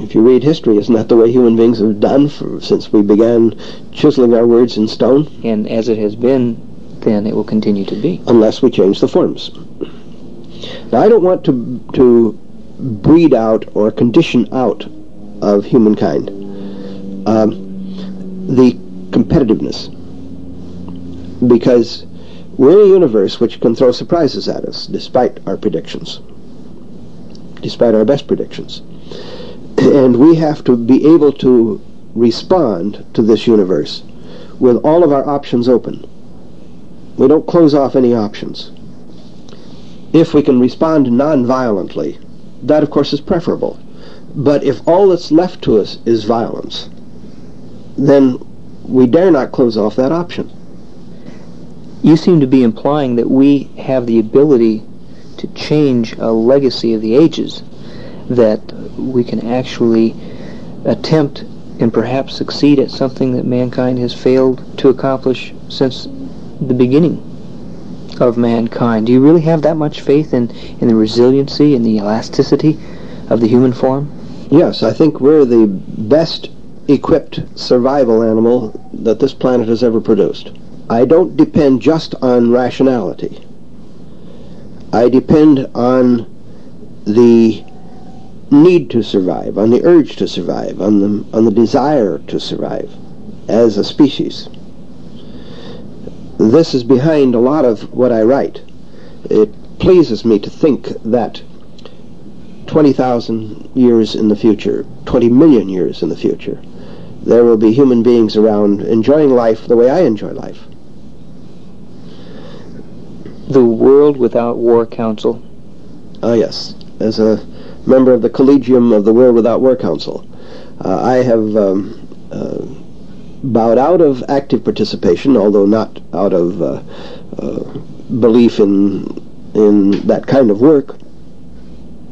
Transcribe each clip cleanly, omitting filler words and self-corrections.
If you read history, isn't that the way human beings have done since we began chiseling our words in stone? And as it has been, then it will continue to be. Unless we change the forms. Now, I don't want to breed out or condition out of humankind the competitiveness, because we're in a universe which can throw surprises at us despite our predictions, despite our best predictions. And we have to be able to respond to this universe with all of our options open. We don't close off any options. If we can respond non-violently, that of course is preferable. But if all that's left to us is violence, then we dare not close off that option. You seem to be implying that we have the ability to change a legacy of the ages, that we can actually attempt and perhaps succeed at something that mankind has failed to accomplish since the beginning of mankind. Do you really have that much faith in the resiliency and the elasticity of the human form? Yes, I think we're the best equipped survival animal that this planet has ever produced. I don't depend just on rationality. I depend on the need to survive, on the urge to survive, on the desire to survive as a species. This is behind a lot of what I write. It pleases me to think that 20,000 years in the future, 20 million years in the future, there will be human beings around enjoying life the way I enjoy life. The World Without War Council. Ah, yes. As a member of the Collegium of the World Without War Council, I have bowed out of active participation, although not out of belief in that kind of work.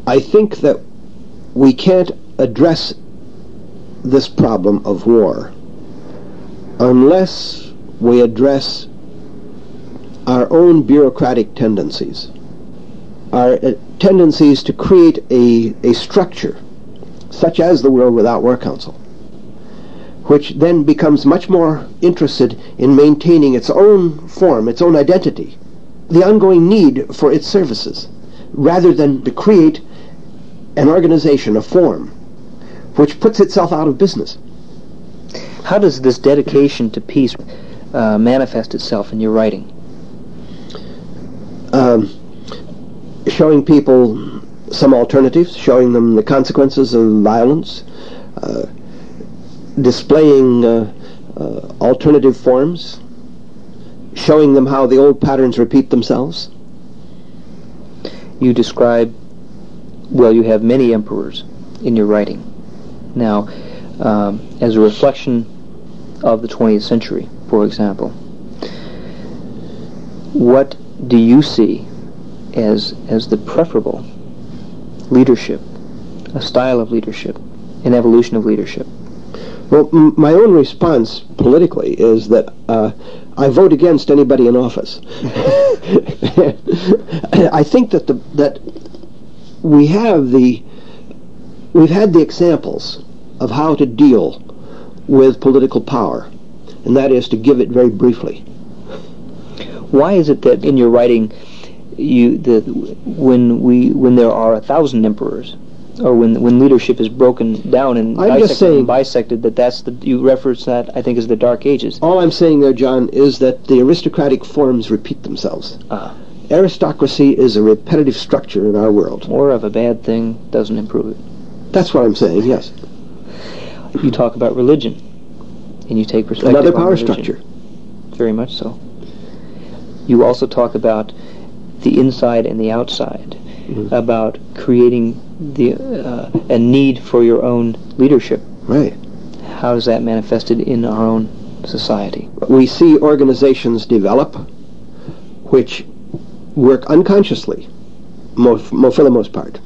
I think that we can't address this problem of war unless we address our own bureaucratic tendencies, our tendencies to create a structure such as the World Without War Council, which then becomes much more interested in maintaining its own form, its own identity, the ongoing need for its services, rather than to create an organization, a form, which puts itself out of business. How does this dedication to peace manifest itself in your writing? Showing people some alternatives, showing them the consequences of violence, displaying alternative forms, showing them how the old patterns repeat themselves. You describe, well, you have many emperors in your writing. Now, as a reflection of the 20th century, for example, what do you see as the preferable leadership, a style of leadership, an evolution of leadership? Well, my own response politically is that I vote against anybody in office. I think that we've had the examples of how to deal with political power, and that is to give it very briefly. Why is it that in your writing, when there are 1,000 emperors, or when leadership is broken down and bisected, you reference that, I think, as the Dark Ages? All I'm saying there, John, is that the aristocratic forms repeat themselves. Aristocracy is a repetitive structure in our world. More of a bad thing doesn't improve it. That's what I'm saying, yes. You talk about religion, and you take perspective another on power religion. structure. Very much so. You also talk about the inside and the outside, about creating a need for your own leadership. Right. How is that manifested in our own society? We see organizations develop which work unconsciously, for the most part,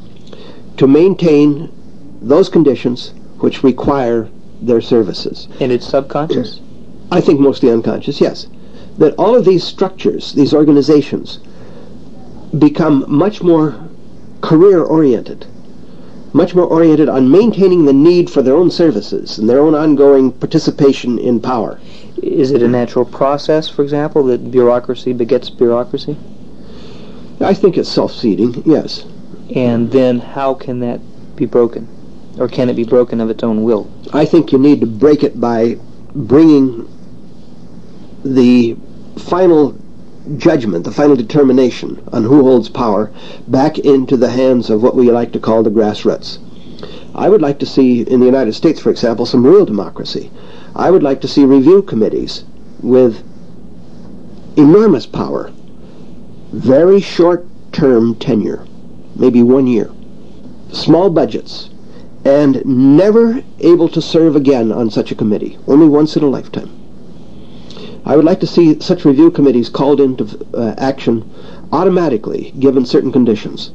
to maintain those conditions which require their services. And it's subconscious? I think mostly unconscious, yes. That all of these structures, these organizations, become much more career-oriented. much more oriented on maintaining the need for their own services and their own ongoing participation in power. Is it a natural process, for example, that bureaucracy begets bureaucracy? I think it's self-seeding, yes. And then how can that be broken? Or can it be broken of its own will? I think you need to break it by bringing the final judgment, the final determination on who holds power back into the hands of what we like to call the grassroots. I would like to see, in the United States, for example, some real democracy. I would like to see review committees with enormous power, very short-term tenure, maybe 1 year, small budgets, and never able to serve again on such a committee, only once in a lifetime. I would like to see such review committees called into action automatically, given certain conditions.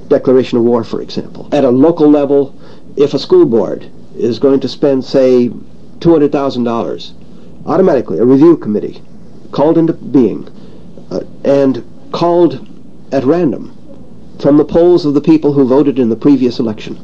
Declaration of war, for example. At a local level, if a school board is going to spend, say, $200,000, automatically a review committee called into being and called at random from the polls of the people who voted in the previous election.